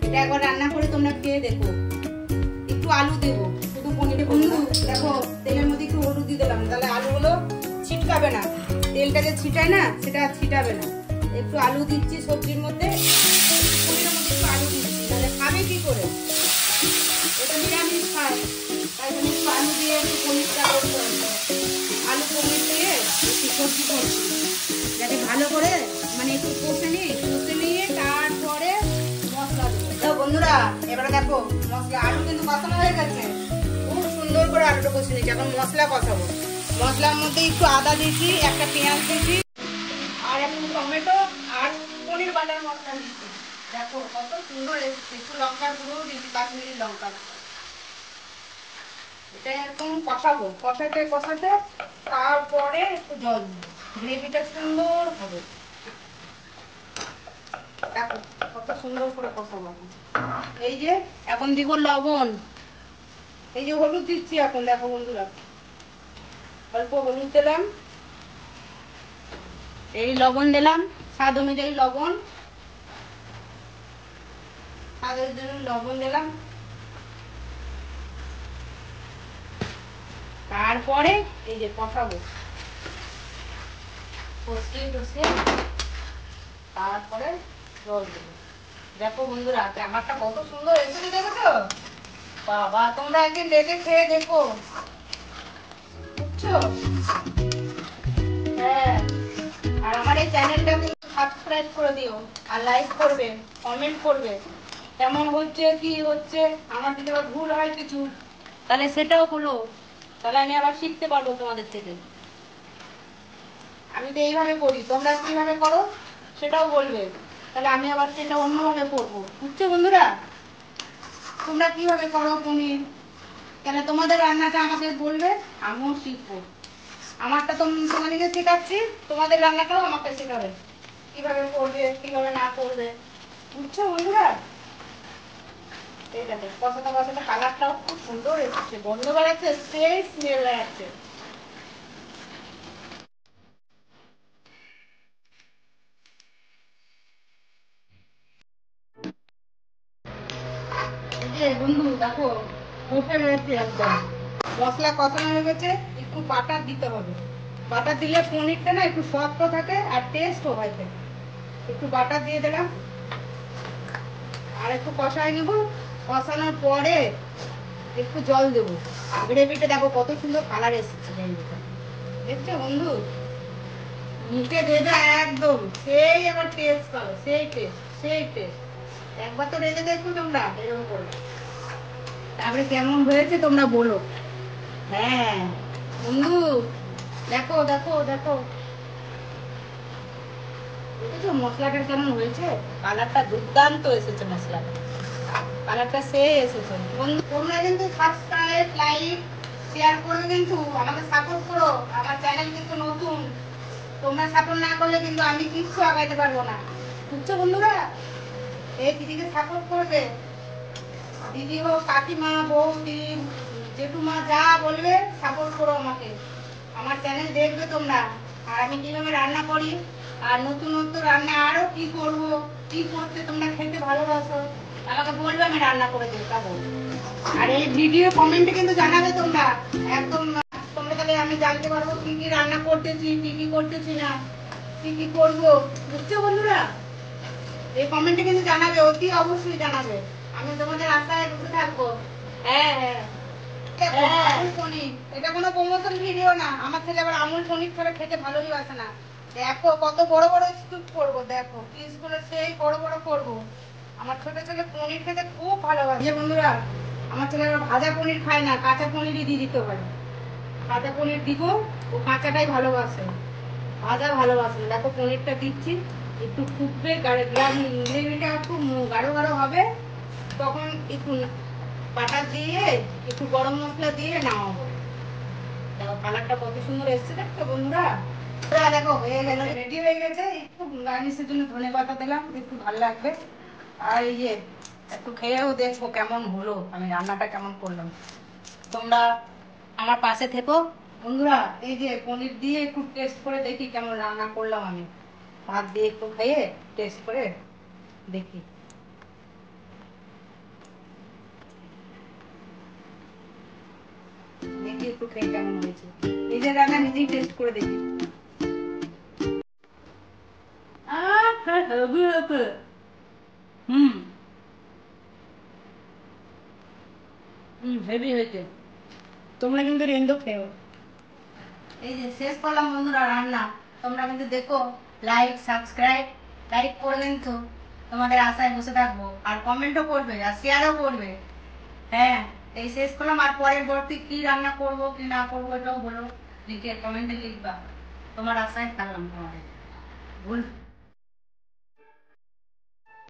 এটা একবার রান্না করে তোমরা খেয়ে দেখো। একটু আলু দেবো, শুধু পনিরে। বন্ধু দেখো, তেলের মধ্যে একটু হলুদ দিয়ে দিলাম, তাহলে আলুগুলো ছিটকাবে না। তেলটা যে ছিটায় না, সেটা ছিটাবে না। একটু আলু দিচ্ছি সবজির মধ্যে, পনিরের মধ্যে একটু আলু দিচ্ছি, তাহলে খাবে কি করে? এটা নিরামিষ খায়, তাই জন্য একটু আলু দিয়ে একটু পনিরটা করতে হবে। আলু পনির দিয়ে একটু সবজি করছি, যাতে ভালো করে মানে একটু কষে নিয়ে তারপরে মশলা দেবো। তো বন্ধুরা এবারে দেখো মশলা, আলু কিন্তু কষানো হয়ে গেছে, খুব সুন্দর করে আলুটা কষে নিচ্ছি। এখন মশলা কষাবো। মশলার মধ্যে একটু আদা দিয়েছি, একটা পেঁয়াজ দিয়েছি, আর একটু টমেটো আর পনির বাটার মশলা দিয়েছি। দেখো কত সুন্দর এসেছে। একটু লঙ্কার গুঁড়ো দিয়েছি, কাশ্মীরি লঙ্কা। এটা এরকম কষাবো, কষাতে তারপরে একটু জল দিবো, গ্রেভিটা সুন্দর হবে। দেখো কত সুন্দর করে কষাবো। এই যে এখন দিব লবণ, এই যে হলুদ দিচ্ছি এখন। দেখো বন্ধুরা, অল্প হলুদ দিলাম, এই লবণ দিলাম, স্বাদ অনুযায়ী লবণ, লবণ দিলাম। তারপরে এই যে কষাবো, কষিয়ে তারপরে জল দেবো। দেখো বন্ধুরা আমারটা কত সুন্দর এসেছে, দেখেছো? বাবা তোমরা একদিন দেখে খেয়ে দেখো, বুঝছো? হ্যাঁ, আর আমার এই চ্যানেলটা সাবস্ক্রাইব করে দিও, আর লাইক করবে, কমেন্ট করবে। কেমন হচ্ছে কি হচ্ছে, আমার যদি আবার ভুল হয় কিছু, তাহলে সেটাও হলো, তাহলে আমি আবার শিখতে পারবো তোমাদের থেকে। আমি তো এইভাবে করি, তোমরা কিভাবে করো সেটাও বলবে, তাহলে আমি আবার সেটা অন্যভাবে করবো। বুঝছো বন্ধুরা? তোমরা কিভাবে করো পনির, তাহলে তোমাদের রান্নাটা আমাকে বলবে, আমিও শিখবো। আমারটা তোমাদেরকে শেখাচ্ছি, তোমাদের রান্নাটাও আমাকে শেখাবে, কিভাবে করবে কিভাবে না করবে। বুঝছো বন্ধুরা? এই দেখো কষাতে কালারটাও খুব সুন্দর এসেছে, গন্ধ বেড়াচ্ছে, সেই স্মেল বেড়াচ্ছে। বন্ধু দেখো কষে গেছে একদম, মশলা কষানো হয়ে গেছে। একটু বাটার দিতে হবে, বাটার দিলে পনিরটা না একটু শক্ত থাকে আর টেস্টও হয়। একটু বাটার দিয়ে দিলাম, আর একটু কষাই নেবো। কষানোর পরে একটু জল দেবো। গ্রেভিটা দেখো কত সুন্দর কালার এসেছে, গ্রেভিটা দেখছো বন্ধু? মুখে ভেজা একদম সেই, আমার টেস্ট পাবে, সেই টেস্ট। একবার তো রেঁধে দেখো তোমরা এরকম করে, তারপরে কেমন হয়েছে তোমরা বলো। হ্যাঁ বন্ধু দেখো দেখো দেখো, দেখেছো মশলাটা কেমন হয়েছে? কালারটা দুর্দান্ত এসেছে, মশলাটা কালারটা সেই এসেছে। বন্ধু তোমরা কিন্তু সাবস্ক্রাইব লাইক শেয়ার করবে, কিন্তু আমাকে সাপোর্ট করো। আমার চ্যানেল কিন্তু নতুন, তোমরা সাপোর্ট না করলে কিন্তু আমি কিচ্ছু আগাইতে পারবো না। বুঝছো বন্ধুরা? এই দিদিকে সাপোর্ট করবে, দিদি হোক কাকিমা বৌদি জেঠুমা যা বলবে সাপোর্ট করো আমাকে। আমার চ্যানেল দেখবে তোমরা, আর আমি কিভাবে রান্না করি, আর নতুন নতুন রান্না আরো কি করব, কি করতে তোমরা খেতে ভালোবাসো আমাকে বলবে, আমি রান্না করে দেখাবো। আর এই ভিডিও কমেন্টে কিন্তু জানাবে তোমরা, একদম তোমরা, তাহলে আমি জানতে পারবো কি কি রান্না করতেছি, কি কি করতেছি না, কি কি করবো। বুঝছো বন্ধুরা? এই কমেন্টে কিন্তু জানাবে, অতি অবশ্যই জানাবে, আমি তোমাদের আশায় বসে থাকবো। হ্যাঁ হ্যাঁ, আমুল পনির, এটা কোনো প্রমোশন ভিডিও না। আমার ছেলে আবার আমুল পনির ছাড়া খেতে ভালোই বাসে না। দেখো কত বড় বড় স্কুপ করবো, দেখো পিসগুলো সেই বড় বড় করবো। আমার ছোট ছেলে পনির খেতে খুব ভালোবাসে বন্ধুরা। আমার ছেলে আবার ভাজা পনির খায় না, কাঁচা পনিরই দিয়ে দিতে হয়। কাঁচা পনির দিব, ও কাঁচাটাই ভালোবাসে, ভাজা ভালোবাসে। দেখো পনিরটা দিচ্ছি, একটু ফুটবে, গ্রেভিটা খুব গাঢ় গাঢ় হবে, তখন একটু বাটার দিয়ে একটু গরম মশলা দিয়ে নামাবো। দেখো কালারটা কত সুন্দর এসছে, দেখো বন্ধুরা? দেখো হয়ে গেল, রেডি হয়ে গেছে। একটু গার্নিশের জন্য ধনেপাতা দিলাম, একটু ভালো লাগবে। আর এই যে একটু খেয়েও দেখবো কেমন হলো, আমি রান্নাটা কেমন করলাম। তোমরা আমার পাশে থেকো বন্ধুরা। এই যে পনির দিয়ে একটু টেস্ট করে দেখি কেমন রান্না করলাম আমি, ভাত দিয়ে একটু খেয়ে টেস্ট করে দেখি। একটু খেয়ে কেমন হয়েছে। নিজের রান্না নিজেই টেস্ট করে দেখি। হেভি হয়েছে। তোমরা কিন্তু রেন্দো খেও। এই যে শেষ করলাম বন্ধুরা রান্না। তোমরা কিন্তু দেখো, লাইক সাবস্ক্রাইব লাইক করে কিন্তু তোমাদের আশায় বসে থাকবো, আর কমেন্টও করবে আর শেয়ারও করবে। হ্যাঁ, এই শেষ করলাম, আর পরের পরবর্তী কি রান্না করবো কি না করবো এটাও বলো, লিখে কমেন্টে লিখবা। তোমার আশায় থাকলাম তোমাদের। ভুল